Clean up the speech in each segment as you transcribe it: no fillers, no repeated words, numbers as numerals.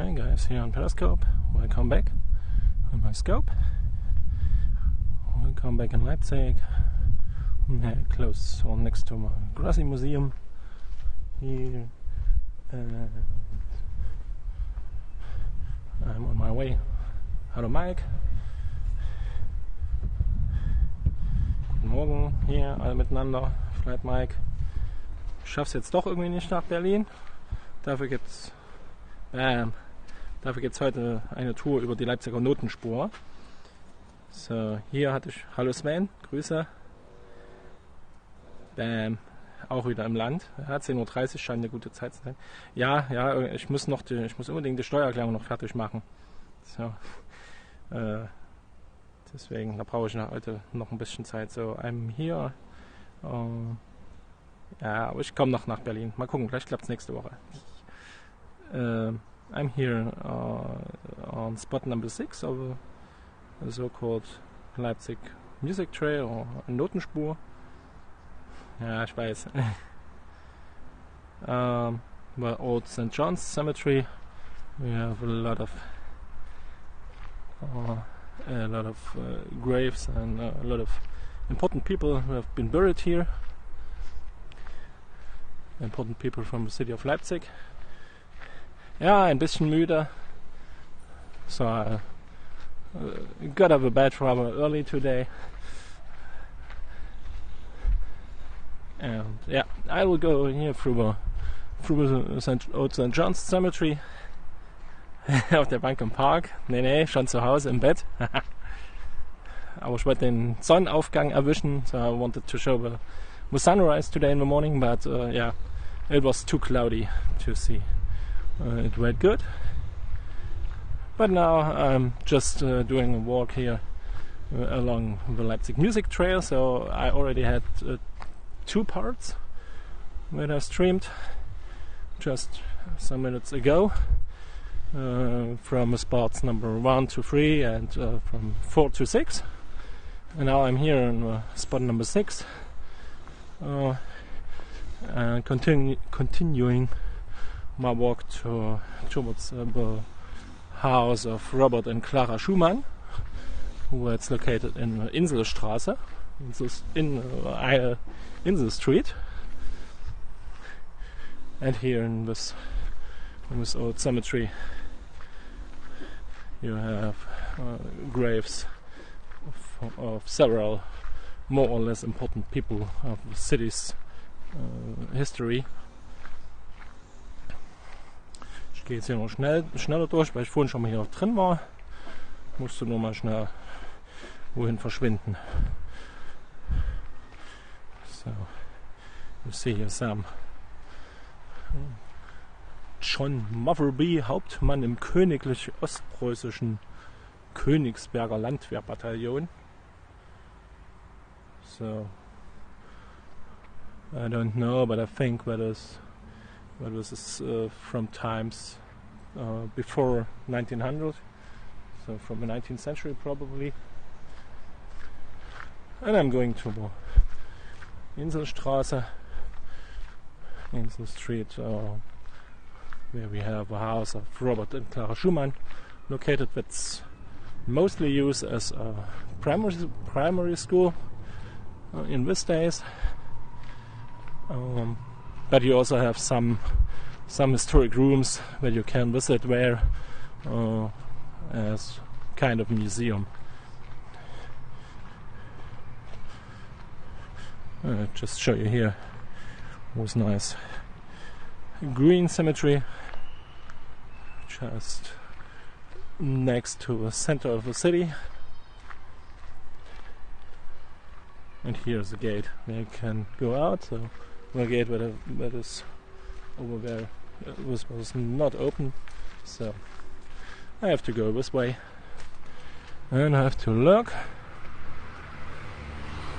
Hi guys, here on Periscope. Welcome back on my scope. Welcome back in Leipzig. I'm close or next to my Grassi museum here. And I'm on my way. Hallo Mike. Guten Morgen hier alle miteinander. Vielleicht Mike. Ich schaff's jetzt doch irgendwie nicht nach Berlin. Dafür gibt's heute eine Tour über die Leipziger Notenspur. So, hier hatte ich, hallo Sven, Grüße. Auch wieder im Land. Ja, 10:30 Uhr scheint eine gute Zeit zu sein. Ja, ich muss unbedingt die Steuererklärung noch fertig machen. So, deswegen, da brauche ich heute noch ein bisschen Zeit. So, I'm here. Ja, aber ich komme noch nach Berlin. Mal gucken, vielleicht klappt es nächste Woche. I'm here on spot number 6 of the so-called Leipzig Music Trail or Notenspur. Ja, ich weiß. Well, old St. John's Cemetery. We have a lot of graves and a lot of important people who have been buried here. Important people from the city of Leipzig. Ja, ein bisschen müde. So I got out of bed rather early today. And yeah, I will go here through the old St. John's Cemetery. Auf der Bank im Park. Nee, schon zu Hause im Bett. Aber ich wollte den Sonnenaufgang erwischen. So I wanted to show the sunrise today in the morning, but yeah, it was too cloudy to see. It went good, but now I'm just doing a walk here along the Leipzig Music Trail. So I already had 2 parts that I streamed just some minutes ago, from spots number 1 to 3 and from 4 to 6, and now I'm here in spot number 6, and continuing my walk towards the house of Robert and Clara Schumann, where it's located in Inselstraße, in Insel Street. And here in this old cemetery, you have graves of several more or less important people of the city's history. Ich gehe jetzt hier noch schneller durch, weil ich vorhin schon mal hier drin war. Musste nur mal schnell wohin verschwinden. So, you see here some John Motherby, Hauptmann im königlich ostpreußischen Königsberger Landwehrbataillon. So, I don't know, but I think that is from times before 1900, so from the 19th century probably. And I'm going to Inselstraße, Insel Street, where we have a house of Robert and Clara Schumann, located. That's mostly used as a primary school in these days. But you also have some historic rooms that you can visit there as kind of museum. Just show you here. It was nice green cemetery just next to the center of the city. And here's the gate where you can go out. So the gate that is over there was not open, so I have to go this way, and I have to look.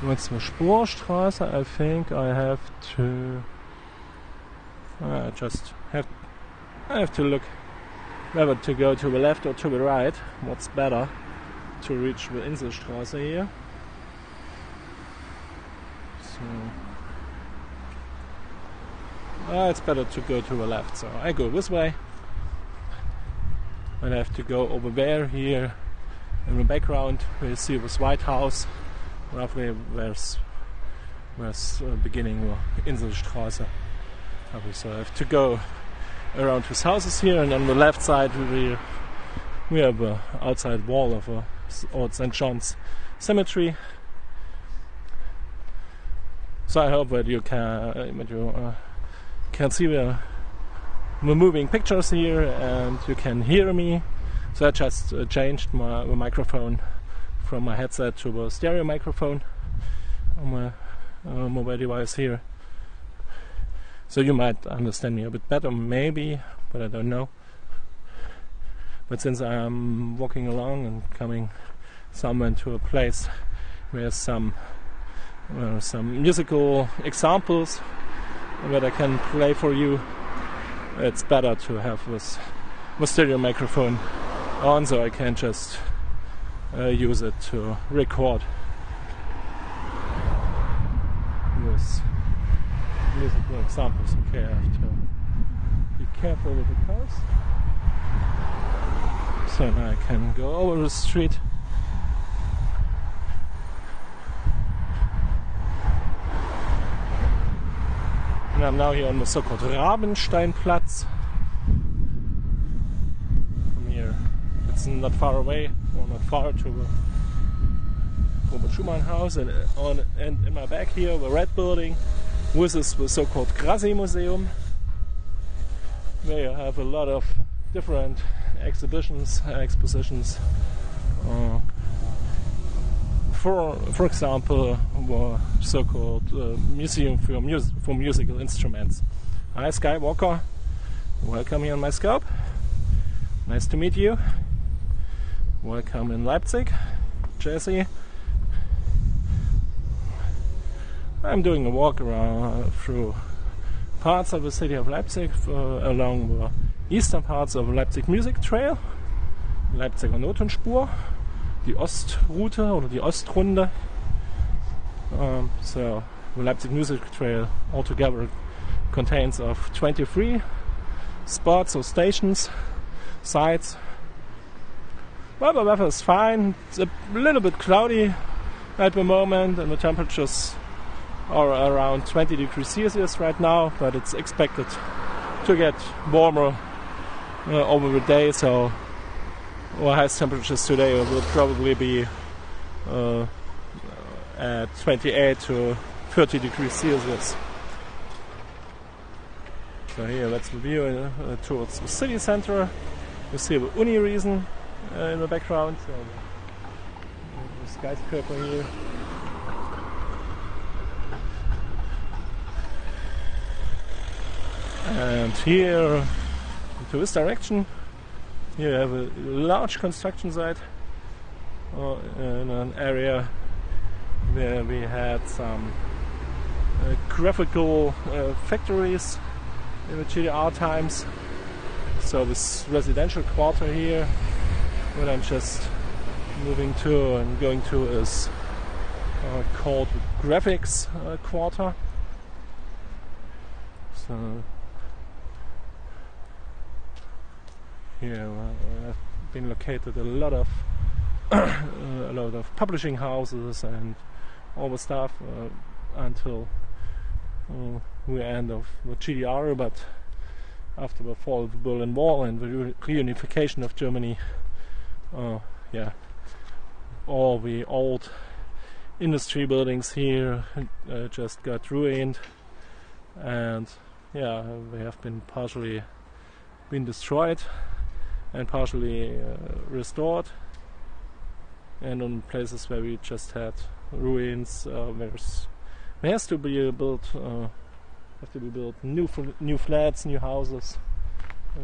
What's the Spurstraße? I think I have to. I have to look whether to go to the left or to the right. What's better to reach the Inselstraße here? So. It's better to go to the left, so I go this way. and I have to go over there. Here in the background we see this White House, roughly where's beginning Inselstraße. So I have to go around his houses here, and on the left side we have the outside wall of old St. John's Cemetery. So I hope that you can see the moving pictures here, and you can hear me. So I just changed the microphone from my headset to the stereo microphone on my mobile device here. So you might understand me a bit better, maybe, but I don't know. But since I'm walking along and coming somewhere to a place where some musical examples that I can play for you, it's better to have this stereo microphone on, so I can just use it to record this musical examples. Okay, I have to be careful with the cars. So now I can go over the street. And I'm now here on the so-called Rabensteinplatz. From here, it's not far away, or not far to the Robert Schumann house, and in my back here, the red building, which is the so-called Grassi Museum, where you have a lot of different expositions. For example, the so-called museum for musical instruments. Hi, Skywalker. Welcome here on my scope. Nice to meet you. Welcome in Leipzig, Jesse. I'm doing a walk around through parts of the city of Leipzig, along the eastern parts of the Leipzig Music Trail, Leipziger Notenspur, die Ostroute oder die Ostrunde. So the Leipzig Music Trail altogether contains of 23 spots or stations, sites. Well, the weather is fine. It's a little bit cloudy at the moment, and the temperatures are around 20 degrees Celsius right now, but it's expected to get warmer over the day, so our highest temperatures today will probably be at 28 to 30 degrees Celsius. So here, that's the view towards the city center. You see the Uni-Riesen in the background, so the skyscraper here. And here, to this direction, here you have a large construction site in an area where we had some graphical factories in the GDR times. So this residential quarter here, what I'm just moving to and going to, is called the graphics quarter. So here have been located a lot of publishing houses and all the stuff until the end of the GDR, but after the fall of the Berlin Wall and the reunification of Germany, all the old industry buildings here just got ruined, and they have been partially destroyed and partially restored, and on places where we just had ruins, there has to be built new flats, new houses,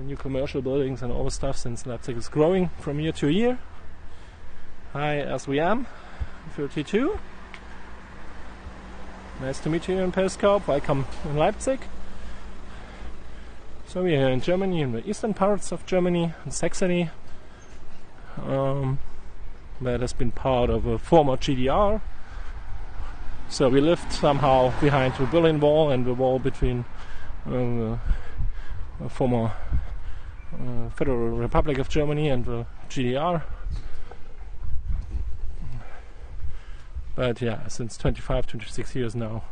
new commercial buildings and all the stuff, since Leipzig is growing from year to year. Hi, as we am 32. Nice to meet you in Periscope. Welcome in Leipzig. So we're here in Germany, in the eastern parts of Germany, in Saxony. That has been part of a former GDR. So we lived somehow behind the Berlin Wall and the wall between the former Federal Republic of Germany and the GDR. But yeah, since 26 years now,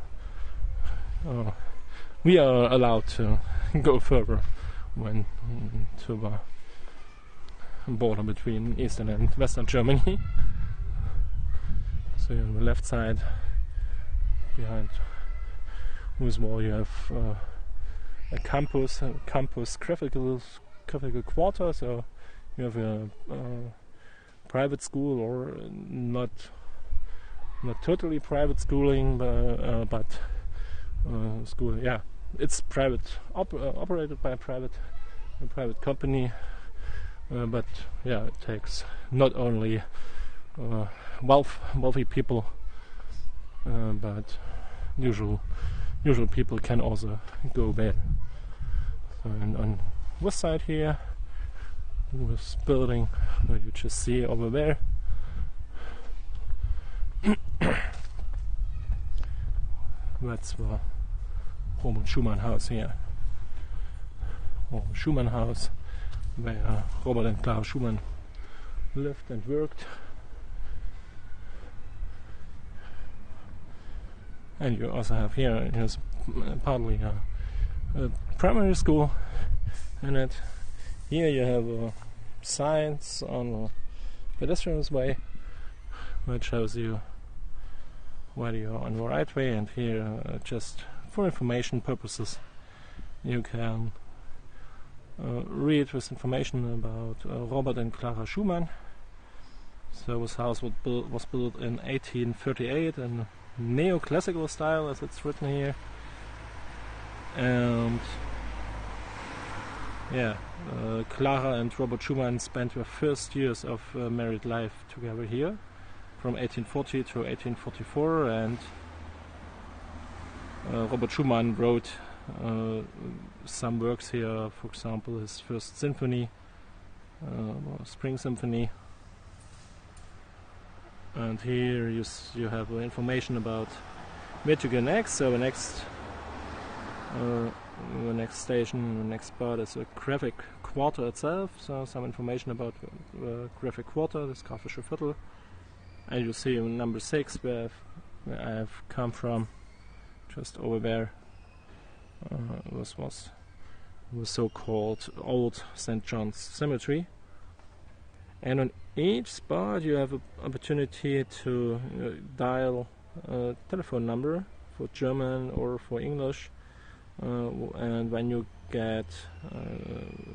we are allowed to go further when to the border between Eastern and Western Germany. So on the left side, behind whose wall, you have a campus graphical quarter. So you have a private school, or not totally private schooling, but school. Yeah, it's private, operated by a private company. But yeah, it takes not only wealthy people, but usual people can also go there. So, and on this side here, this building that you just see over there, that's the Robert Schumann house here. Robert Schumann house, where Robert and Clara Schumann lived and worked. And you also have here, here's partly a primary school in it. Here you have signs on the pedestrian's way, which shows you whether you're on the right way, and here just for information purposes you can read this information about Robert and Clara Schumann. So this house was built in 1838 in neoclassical style, as it's written here. And yeah, Clara and Robert Schumann spent their first years of married life together here, from 1840 to 1844, and Robert Schumann wrote some works here, for example his first symphony, Spring Symphony. And here you have information about where to go next. So the next station, the next spot is the graphic quarter itself. So some information about the graphic quarter, this graphische Viertel. And you see number 6 where I have come from, just over there. This was the so-called Old St. John's Cemetery. And on each spot you have an opportunity to dial a telephone number for German or for English, and when you get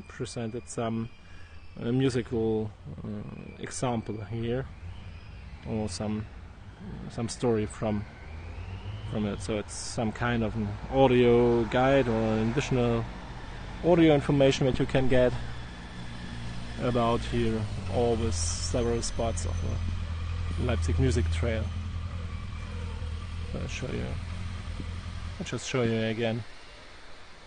presented some musical example here, or some story from it. So it's some kind of an audio guide or an additional audio information that you can get about here all the several spots of the Leipzig Music Trail. So I'll just show you again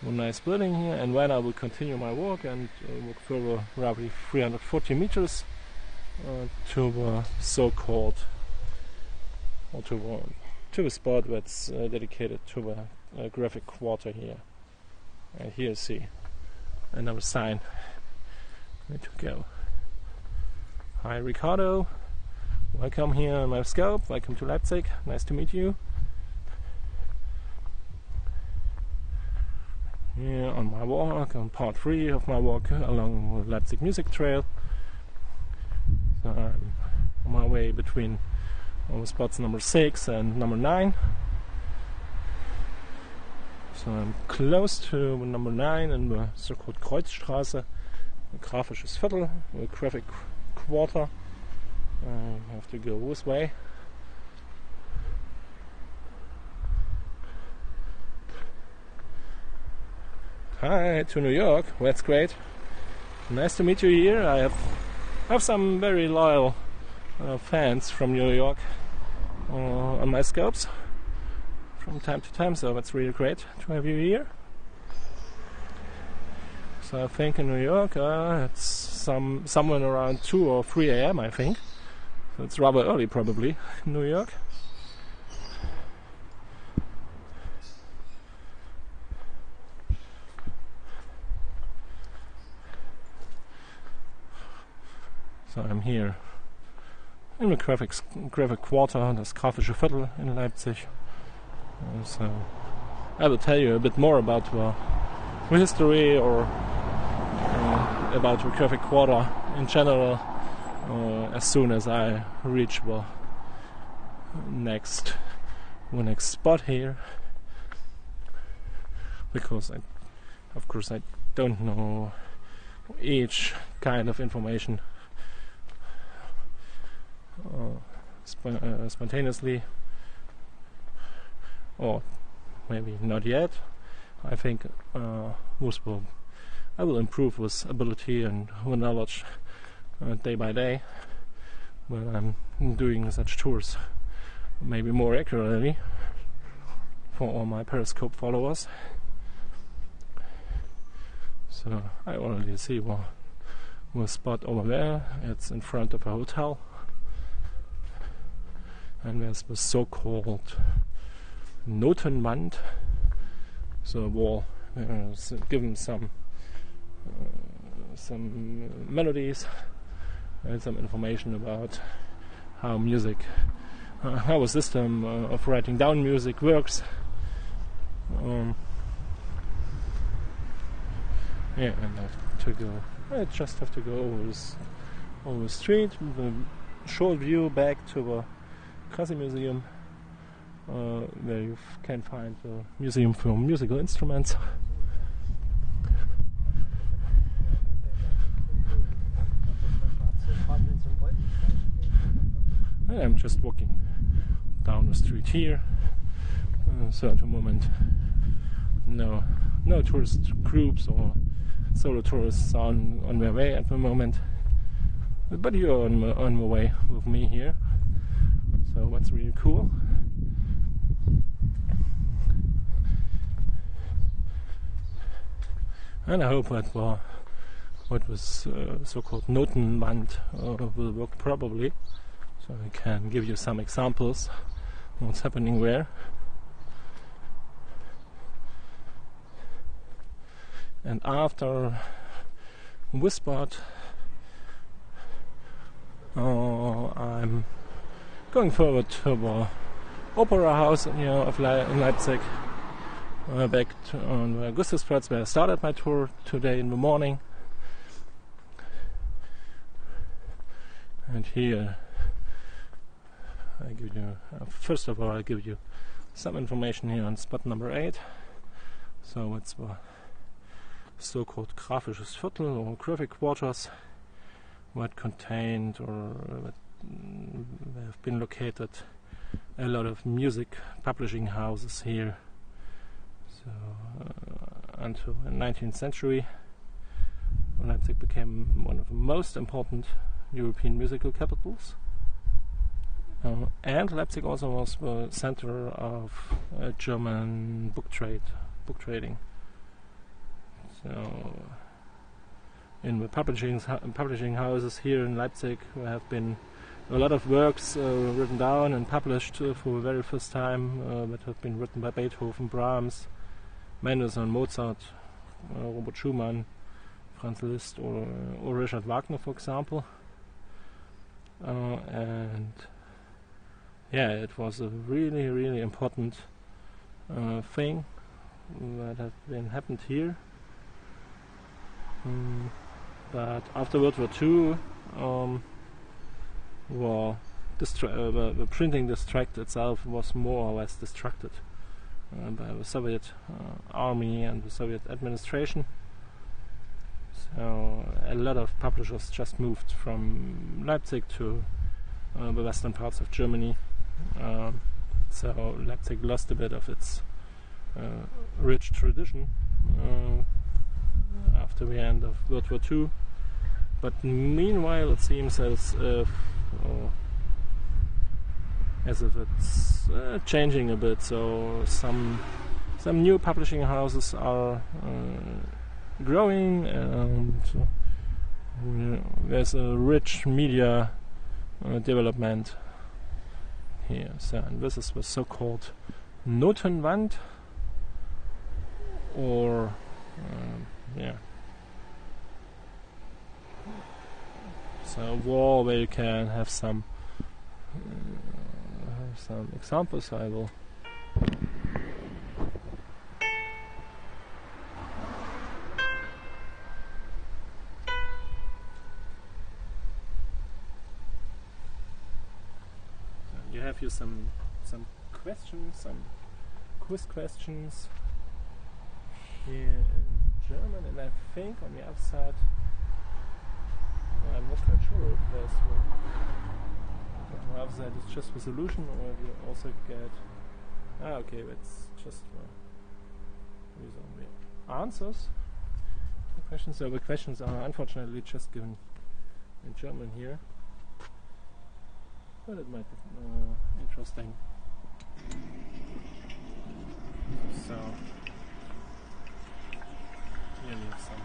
one nice building here, and then I will continue my walk and walk further roughly 340 meters to the so-called, or to the spot that's dedicated to the graphic quarter here. And here you see another sign where to go. Hi Ricardo, welcome here on my scope, welcome to Leipzig, nice to meet you. Here on my walk, on part 3 of my walk along the Leipzig Music Trail. So I'm on my way between spots number 6 and number 9. So I'm close to number 9 in the so-called Kreuzstraße, a graphisches Viertel, a graphic quarter. I have to go this way. Hi to New York, that's great. Nice to meet you here. I have some very loyal fans from New York on my scopes from time to time, so that's really great to have you here. So I think in New York it's somewhere around 2 or 3 a.m. I think. So it's rather early probably in New York. So I'm here in the graphic quarter, das grafische Viertel in Leipzig. So I will tell you a bit more about the history or about the graphic quarter in general as soon as I reach the next spot here, because of course I don't know each kind of information spontaneously, or maybe not yet. I think I will improve this ability and knowledge day by day when I'm doing such tours, maybe more accurately for all my Periscope followers. So I already see one spot over there. It's in front of a hotel, and there's the so-called Notenwand, so a wall given some melodies and some information about how how a system of writing down music works. Yeah, and I just have to go over the street with a short view back to the Grassi Museum, where you can find the museum for musical instruments. And I'm just walking down the street here, so at the moment no tourist groups or solo tourists on their way at the moment, but you're on the way with me here, so that's really cool. And I hope that what was so-called Notenwand will work properly, so I can give you some examples of what's happening there. And after this spot, I'm going forward to the Opera House in Leipzig, back on the Augustusplatz, where I started my tour today in the morning. And here first of all I give you some information here on spot number 8. So it's the so-called grafisches Viertel or graphic quarters, what contained or have been located a lot of music publishing houses here. So until the 19th century, Leipzig became one of the most important European musical capitals. And Leipzig also was the center of German book trading. So in the publishing houses here in Leipzig, there have been a lot of works written down and published for the very first time that have been written by Beethoven, Brahms, Mendelssohn, Mozart, Robert Schumann, Franz Liszt, or Richard Wagner, for example. And yeah, it was a really, really important thing that happened here. But after World War II, the printing district itself was more or less destructed by the Soviet army and the Soviet administration. So a lot of publishers just moved from Leipzig to the western parts of Germany. So Leipzig lost a bit of its rich tradition after the end of World War II. But meanwhile, it seems as if it's changing a bit. So some new publishing houses are growing, and there's a rich media development here. So, and this is the so-called Notenwand, or There's a wall where you can have some examples. I will. You have here some questions, some quiz questions here in German, and I think on the other side, I'm not quite sure if there's one. On the other side it's just the solution, or you also get. Okay, that's just these are the answers. The questions. So the questions are unfortunately just given in German here. But it might be interesting. So here we have some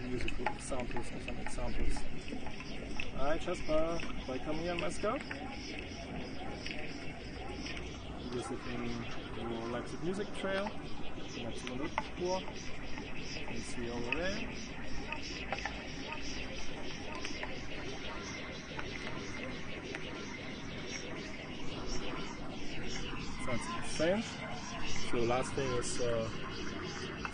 musical examples or some examples. Hi Jasper, welcome here in my scope. Visiting the Leipzig Music Trail, Leipziger Notenspur. You can see over there. Sounds the same. So the last thing is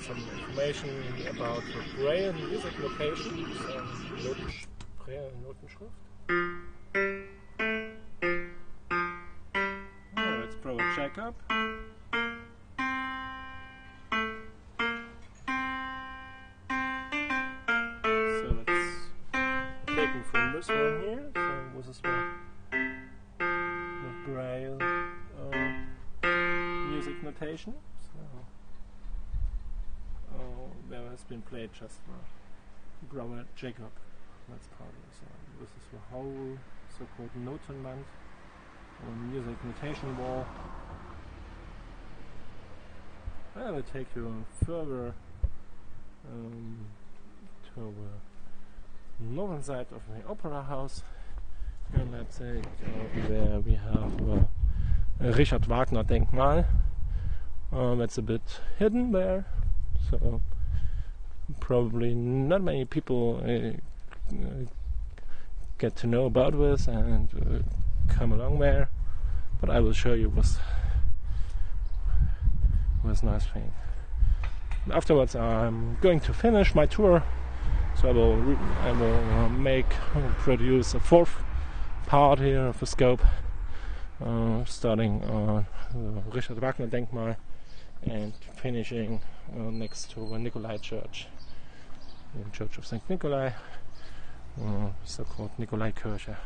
some information about the Braille music notation. So Braille Notenschrift. Let's probably check up. From this one here, so this is the Braille music notation. So there has been played just for brother Jacob. That's part of it. So this is the whole so-called Notenband or music notation wall. I will take you further to the northern side of the opera house in Leipzig, where we have Richard Wagner Denkmal. That's a bit hidden there, so probably not many people get to know about this and come along there, but I will show you this nice thing. Afterwards I'm going to finish my tour. So I will produce a fourth part here of the scope, starting on Richard Wagner Denkmal and finishing next to the Nikolai Church, the Church of St. Nikolai, so-called Nikolai Kirche.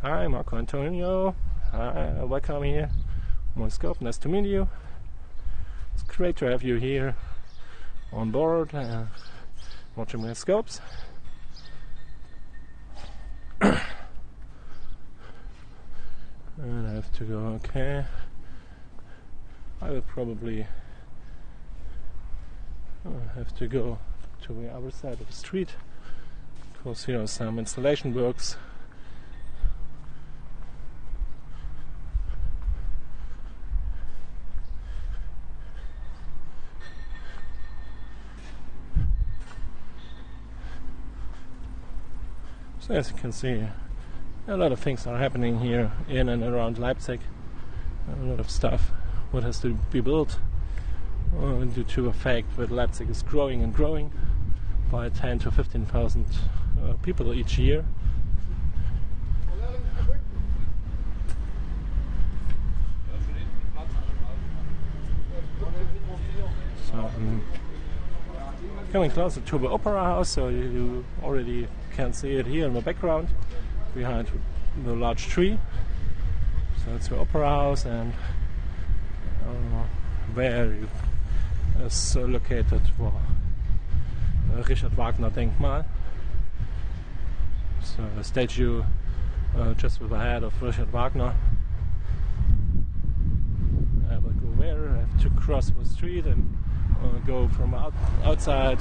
Hi, Marco Antonio. Hi, welcome here on my scope. Nice to meet you. It's great to have you here on board watching my scopes. And I have to go, okay. I will probably have to go to the other side of the street because here are some installation works. So as you can see, a lot of things are happening here in and around Leipzig. A lot of stuff what has to be built due to the fact that Leipzig is growing and growing by 10 to 15,000 people each year. So coming closer to the opera house, so you already can see it here in the background behind the large tree. So it's the opera house, and where is located for Richard Wagner Denkmal. So a statue just with the head of Richard Wagner. I will go there. I have to cross the street and go from outside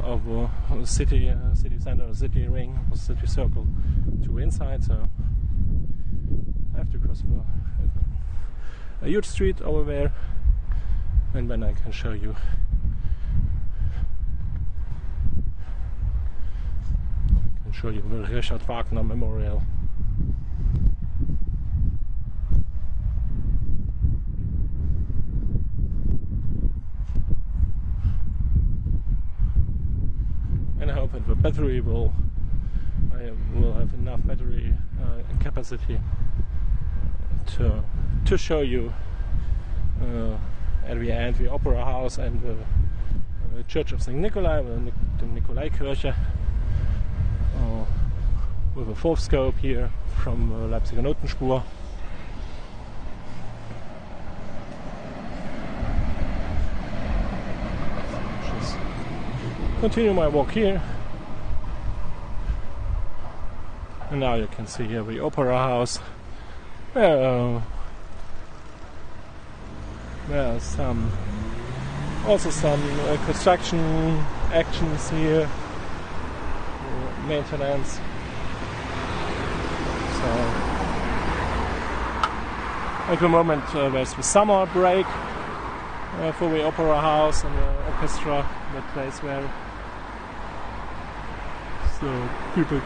of the city center, city ring, or city circle to inside. So I have to cross the a huge street over there, and then I can show you. I can show you the Richard Wagner Memorial. And I hope that the battery will have enough battery capacity to show you at the end the Opera House and the Church of St. Nikolai, the Nikolaikirche, with a fourth scope here from Leipziger Notenspur. Just continue my walk here. And now you can see here the Opera House. There's also some construction actions here, maintenance. So at the moment there's the summer break for the Opera House and the orchestra that plays there. So people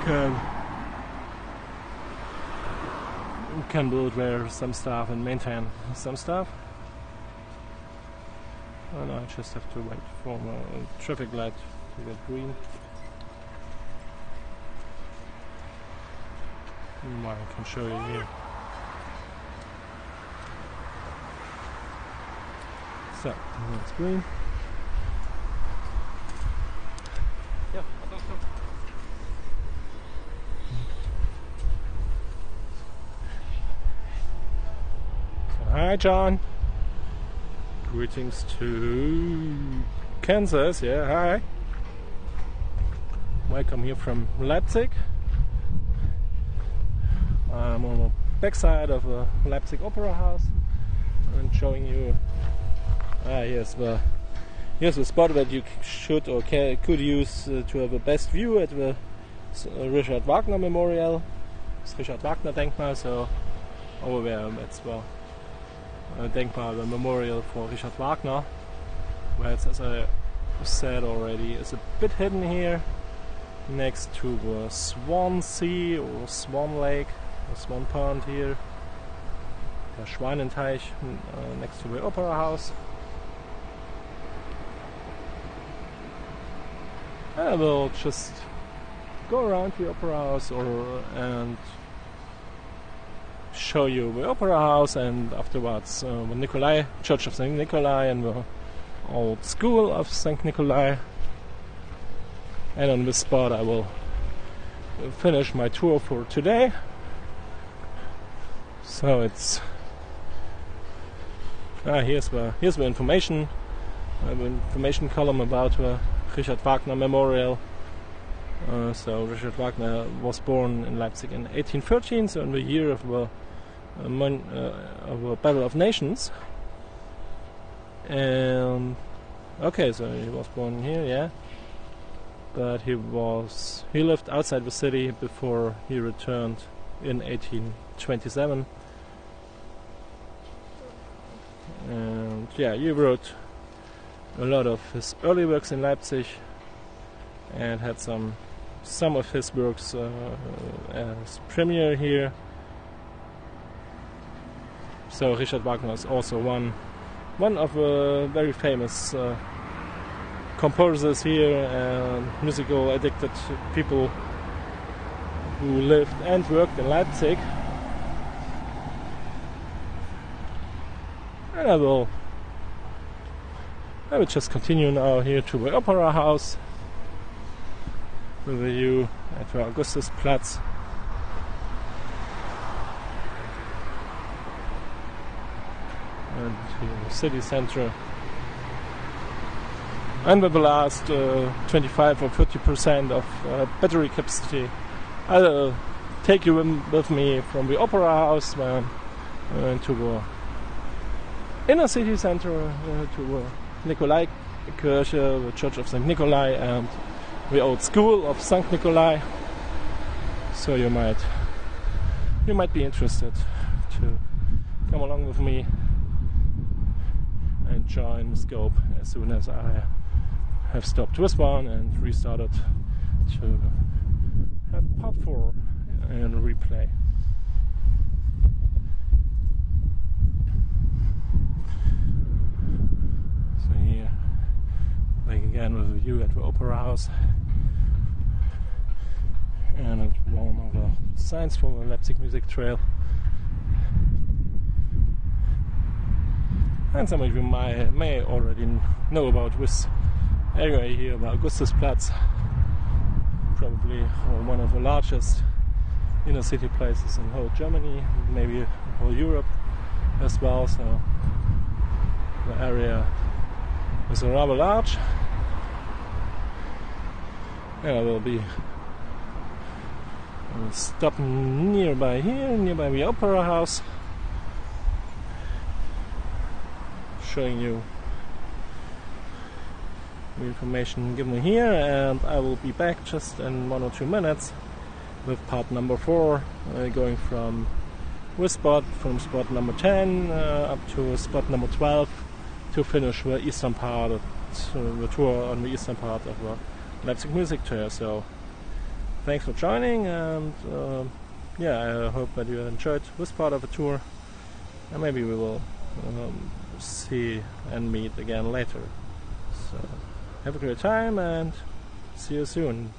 can build there some stuff and maintain some stuff. And I just have to wait for a traffic light to get green. I can show you here. So, it's green. Yeah, hi, John. Greetings to Kansas. Yeah, hi. Welcome here from Leipzig. I'm on the backside of the Leipzig Opera House and showing you. Here's the spot that you should or could use to have the best view at the Richard Wagner Memorial. It's Richard Wagner Denkmal, so over there that's the Denkmal, the memorial for Richard Wagner, where it's, as I said already, is a bit hidden here next to the Swan Sea or Swan Lake, the Swan Pond here, der Schweinenteich next to the Opera House. I will just go around the Opera House and show you the Opera House, and afterwards the Church of St. Nikolai and the old school of St. Nikolai. And on this spot I will finish my tour for today. So it's here's the information column about the Richard Wagner Memorial. So Richard Wagner was born in Leipzig in 1813, so in the year of the Battle of Nations. And okay, so he was born here, yeah. But he lived outside the city before he returned in 1827. And yeah, he wrote a lot of his early works in Leipzig and had some of his works as premiere here. So Richard Wagner is also one of the very famous composers here and musical addicted people who lived and worked in Leipzig. And I will just continue now here to the Opera House with a view at the Augustusplatz. And the city center. And with the last 25 or 30% of battery capacity, I'll take you with me from the Opera House to the inner city center, to the Nikolaikirche, the Church of St. Nikolai, and the old school of St. Nikolai. So you might be interested to come along with me join Scope as soon as I have stopped Wisborne and restarted to have part 4 in replay. So here, like again with a view at the Opera House, and at one of the signs from the Leipzig Music Trail. And some of you may already know about this area here, about Augustusplatz, probably one of the largest inner city places in whole Germany, maybe in whole Europe as well. So the area is rather large. Yeah, will be stop nearby here, nearby the Opera House, showing you the information given here, and I will be back just in 1 or 2 minutes with part number 4, going from spot number 10 up to spot number 12 to finish the eastern part of the tour on the eastern part of the Leipzig Music Trail. So thanks for joining, and yeah, I hope that you enjoyed this part of the tour, and maybe we will see and meet again later. So have a great time and see you soon.